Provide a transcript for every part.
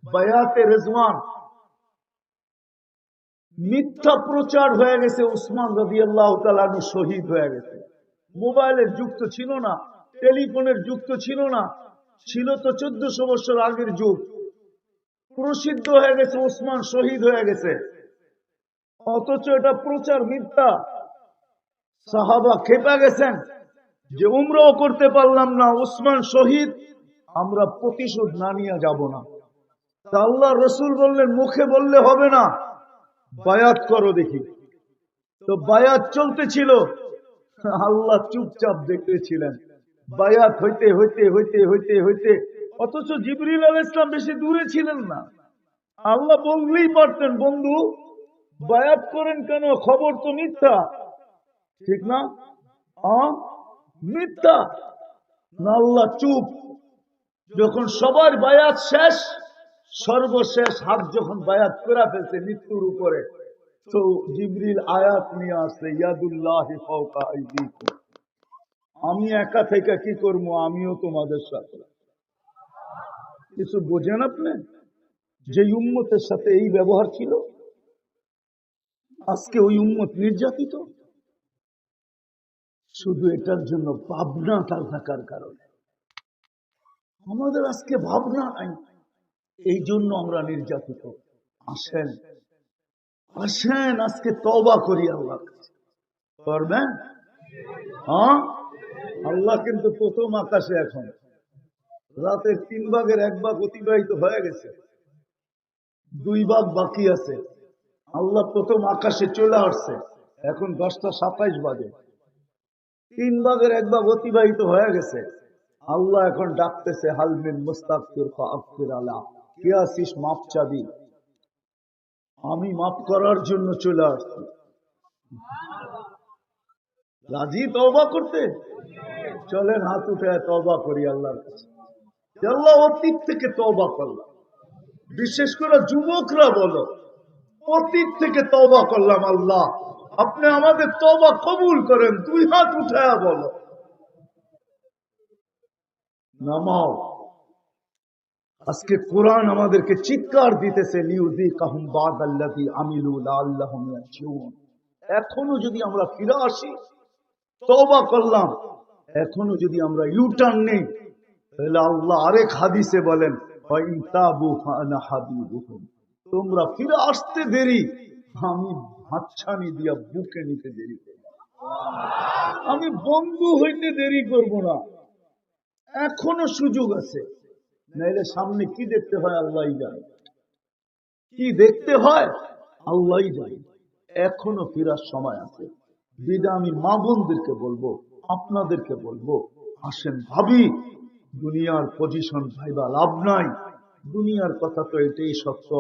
বায়াতে রিজওয়ান মিথ্যা প্রচার হয়ে গেছে। উসমান রাদিয়াল্লাহু তাআলা আনহু শহীদ হয়ে গেছে। মোবাইলের যুগ তো ছিল না, টেলিফোনের যুগ তো ছিল না, ছিল তো 1400 বছর আগের যুগ। প্রসিদ্ধ হয়ে গেছে উসমান শহীদ হয়ে গেছে, অথচ এটা প্রচার মিথ্যা। সাহাবা খেপে গেছেন যে উমরাও করতে পারলাম না, উসমান শহীদ, আমরা প্রতিশোধ না নিয়ে যাব না। তা আল্লাহ রসুল বললেন মুখে বললে হবে না, বায়াত করো দেখি। তো বায়াত চলতেছিল, আল্লাহ চুপচাপ দেখতেছিলেন। বায়াত হইতে হইতে হইতে হইতে হইতে, অথচ জিবরিল আলাইহিস সালাম বেশি দূরে ছিলেন না। আল্লাহ বললেই পারতেন বন্ধু বায়াত করেন কেন, খবর তো মিথ্যা, ঠিক না? মিথ্যা না, আল্লাহ চুপ। যখন সবার বায়াত শেষ, সর্বশেষ হাত যখন বায়াত করে ফেলছে মৃত্যুর উপরে, তো জিবরিল আয়াত নিয়ে আসছে, ইয়াদুল্লাহি ফাওকা আইদিকুম, আমি একা থেকে কি করবো, আমিও তোমাদের সাথে। কিছু বোঝেন আপনি? যে উম্মতের সাথে এই ব্যবহার ছিল, আজকে ওই উম্মত নির্যাতিত, শুধু এটার জন্য ভাবনা থাকার কারণে। আমাদের আজকে ভাবনা নাই, এই জন্য আমরা নির্যাতিত। আসেন আসেন আজকে তওবা করি আল্লাহ করবেন। আল্লাহ কিন্তু প্রথম আকাশে, এখন রাতের 3 ভাগের 1 ভাগ অতিবাহিত হয়ে গেছে, 2 ভাগ বাকি আছে। আল্লাহ প্রথম আকাশে চলে আসছে, এখন 10টা 27 বাজে, 3 ভাগের 1 ভাগ অতিবাহিত হয়ে গেছে। আল্লাহ এখন ডাকতেছে, হালমিন মুস্তাগফির ফাগফির আলা, কে আসিস মাপ চাবি, আমি মাফ করার জন্য চলে আসছি। রাজি তওবা করতে? চলেন হাত উঠে তওবা করি আল্লাহর কাছে। আল্লাহ অতীত থেকে তওবা করলাম, বিশেষ করে যুবকরা বলো, অতীত থেকে তওবা করলাম, আল্লাহ আপনি আমাদের তওবা কবুল করেন। 2 হাত উঠায়া বলো, নামাও। আজকে কোরআন আমাদেরকে চিৎকার দিতেছে, লিউযিকাহুম বাদাল্লাযী আমিলু লাআল্লাহুম ইয়ারজিউন। এখনো যদি আমরা ফিরে আসি, তওবা করলাম, এখনো যদি আমরা ইউটার্ন নেই, তাহলে আল্লাহ আরেক হাদিসে বলেন, ফাইন তাবু ফাআনা হাবিবুহুম, তোমরা ফিরে আসতে দেরি, আমি হাতছানি দিয়া বুকে নিতে দেরি করব, আমি বন্ধু হইতে দেরি করব না। এখনো সুযোগ আছে, নাইলে সামনে কি দেখতে হয় আল্লাহই জানে, কি দেখতে হয় আল্লাহই জানে। এখনো ফিরার সময় আছে। বিদায় আমি মা বোনদেরকে বলবো, আপনাদেরকে বলবো, আসেন ভাবি, দুনিয়ার পজিশন ভাইবা লাভ নাই। দুনিয়ার কথা তো এটাই সত্য,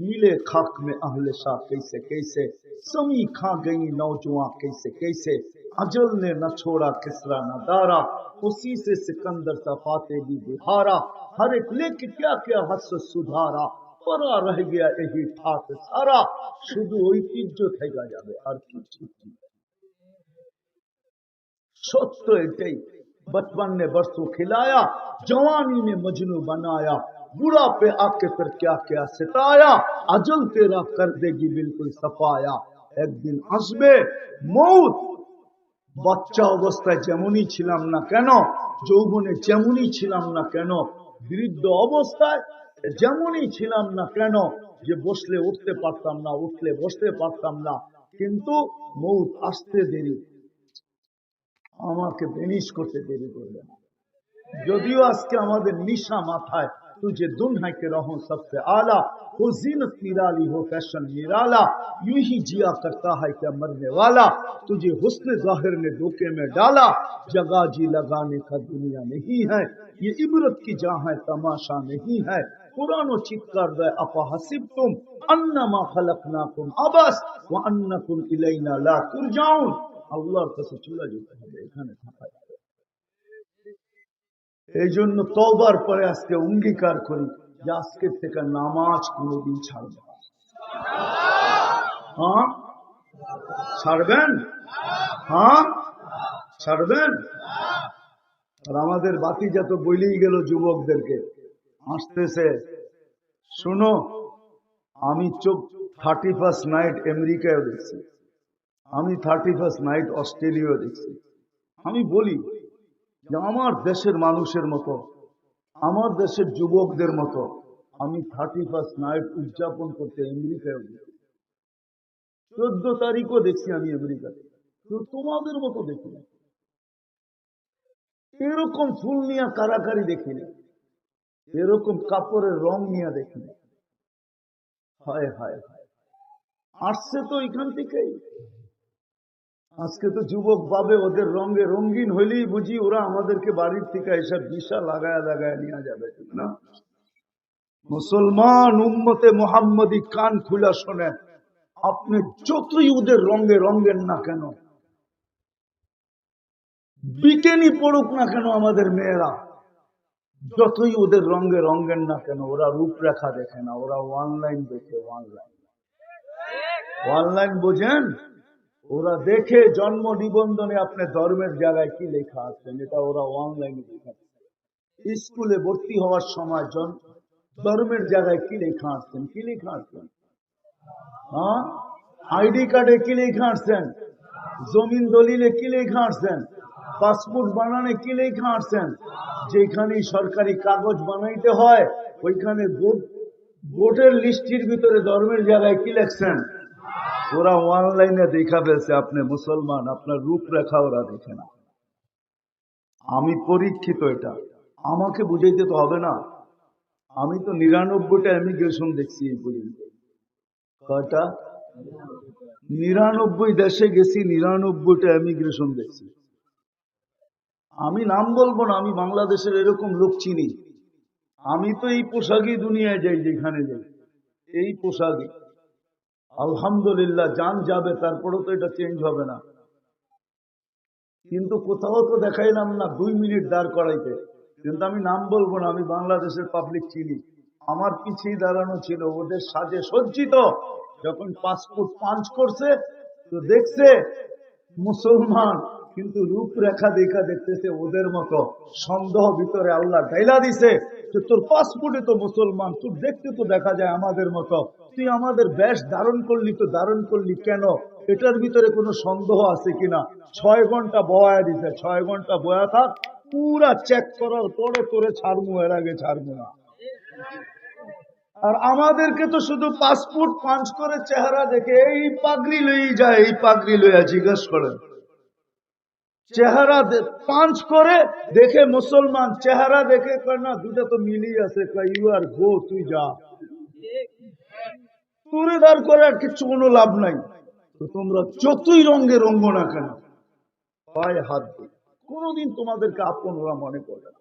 মিলে খাক মে আহলে শাহ कैसे कैसे, समी खा गई नौजवान कैसे कैसे, अजल ने न छोड़ा किसरा न दारा, उसी से सिकंदर सा फाते भी बिहारा, हर एक लेके क्या क्या हस सुधारा, परा रह गया यही ठाक सारा, শুধু ঐতিহ্য থেকে যাবে আর কিছু। सत्य एटाई, बचपन ने बरसों खिलाया, जवानी ने मजनू बनाया, बुढ़ा पे आके फिर क्या क्या सिताया, अजल तेरा कर देगी बिल्कुल सफाया, एक दिन আসবে মৌত। বাচ্চা অবস্থায় যেমনই ছিলাম না কেন, যৌবনে যেমনই ছিলাম না কেন, বৃদ্ধ অবস্থায় যেমনই ছিলাম না কেন, যে বসলে উঠতে পারতাম না, উঠলে বসতে পারতাম না, কিন্তু মৌত আসতে দেরি, আমাকে বেনিশ করতে দেরি করবে না। যদিও আজকে আমাদের নিশা মাথায়, तुझे दुनिया के रहो सबसे आला, वो जीनत निराली हो फैशन निराला, यूं ही जिया करता है क्या मरने वाला, तुझे हुस्न जाहिर ने धोखे में डाला, जगह जी लगाने का दुनिया नहीं है, ये इबरत की जहाँ है तमाशा नहीं है, पुरानो चित्कार दे अपा हसिब तुम अन्नमा खलकनाकुम अबस व अन्नकुम इलैना ला तुरजाउन। আল্লাহর কাছে চলে যেতে হবে, এখানে থাকা যাবে। এই জন্য তওবার পরে আজকে অঙ্গীকার করি যে আজকে থেকে নামাজ কোনোদিন ছাড়ব না। হ্যাঁ ছাড়বেন? হ্যাঁ ছাড়বেন? আর আমাদের বাতিজা তো বলেই গেল যুবকদেরকে, আসতেছে শোনো, আমি 31st নাইট আমেরিকায় দেখছি, আমি 31st নাইট অস্ট্রেলিয়ায় দেখছি। আমি বলি যে আমার দেশের মানুষের মতো, আমার দেশের যুবকদের মতো আমি 31st নাইট উদযাপন করতে আমেরিকায় দেখছি। 14 তারিখও দেখছি আমি আমেরিকাতে, তোমাদের মতো দেখি না। এরকম ফুল নিয়ে কারাকারি দেখি না, এরকম কাপড়ের রং নিয়ে দেখি না। হায় হায় হায়, আসছে তো এখান থেকেই। আজকে তো যুবক ভাবে ওদের রঙে রঙিন হইলেই বুঝি ওরা আমাদেরকে বাড়ির থেকে এসব দিশা লাগায় লাগায় নিয়ে যাবে, ঠিক না? মুসলমান উম্মতে মুহাম্মদী কান খুলা শোনেন, আপনি যতই ওদের রঙে রঙেন না কেন, বিকেনি পড়ুক না কেন আমাদের মেয়েরা, যতই ওদের রঙে রঙেন না কেন, ওরা রূপরেখা দেখে না, ওরা অনলাইন দেখে। অনলাইন বোঝেন? ওরা দেখে জন্ম নিবন্ধনে আপনি ধর্মের জায়গায় কি লেখা আছেন, এটা ওরা অনলাইনে দেখাচ্ছে। স্কুলে ভর্তি হওয়ার সময় ধর্মের জায়গায় কি লেখা আসছেন, কি লেখা আসছেন? হ্যাঁ, আইডি কার্ডে কি লেখা আসছেন, জমিন দলিলে কি লেখা আসছেন, পাসপোর্ট বানানে কি লেখা আসছেন। যেখানে সরকারি কাগজ বানাইতে হয় ওইখানে ভোটের লিস্টির ভিতরে ধর্মের জায়গায় কি লেখছেন। ওরা অনলাইনে দেখা ফেলছে আপনি মুসলমান, আপনার রূপরেখা ওরা দেখে না। আমি পরীক্ষিত, এটা আমাকে বুঝাইতে তো হবে না। আমি তো 99টা ইমিগ্রেশন দেখছি এই পর্যন্ত। কয়টা? 99 দেশে গেছি, 99টা ইমিগ্রেশন দেখছি। আমি নাম বলবো না, আমি বাংলাদেশের এরকম লোক চিনি। আমি তো এই পোশাকই দুনিয়ায় যাই, যেখানে যাই এই পোশাকই। আলহামদুলিল্লাহ, জান যাবে, তারপরেও তো এটা চেঞ্জ হবে না। কিন্তু কোথাও তো দেখাইলাম না 2 মিনিট দাঁড় করাইতে। কিন্তু আমি নাম বলবো না, আমি বাংলাদেশের পাবলিক চিনি। আমার পিছিয়ে দাঁড়ানো ছিল, ওদের সাজে সজ্জিত। যখন পাসপোর্ট পাঞ্চ করছে তো দেখছে মুসলমান, কিন্তু রূপরেখা দেখা দেখতেছে ওদের মতো। সন্দেহ ভিতরে আল্লাহ ঢাইলা দিছে যে তোর পাসপোর্টে তো মুসলমান, তোর দেখতে তো দেখা যায় আমাদের মতো, তুই আমাদের বেশ ধারণ করলি, তো ধারণ করলি কেন? এটার ভিতরে কোনো সন্দেহ আছে কিনা? 6 ঘন্টা বয়া দিছে, 6 ঘন্টা বয়া থাক, পুরা চেক করার পরে তোরে ছাড়মু, এর আগে ছাড়মু না। আর আমাদেরকে তো শুধু পাসপোর্ট পাঞ্চ করে চেহারা দেখে এই পাগড়ি লই যায়, এই পাগড়ি লইয়া জিজ্ঞেস করেন। চেহারা পাঞ্চ করে দেখে মুসলমান, চেহারা দেখে কয় না দুটা তো মিলি আছে, ইউ আর গো, তুই যা। তুরে দাঁড় করে আর কিছু কোনো লাভ নাই। তো তোমরা যতই রঙে রঙ্গ না কেন, পায়ে হাত দিয়ে কোনদিন তোমাদেরকে আপন ওরা মনে করে না।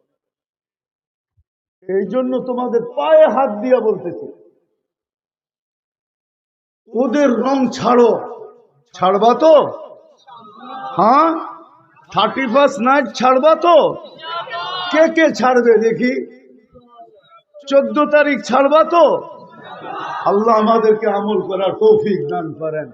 এই জন্য তোমাদের পায়ে হাত দিয়া বলতেছে, ওদের রং ছাড়ো। ছাড়বা তো? হ্যাঁ, 31st নাইট ছাড়বা তো? কে কে ছাড়বে দেখি? 14 তারিখ ছাড়বা তো? আল্লাহ আমাদেরকে আমল করার তৌফিক দান করেন।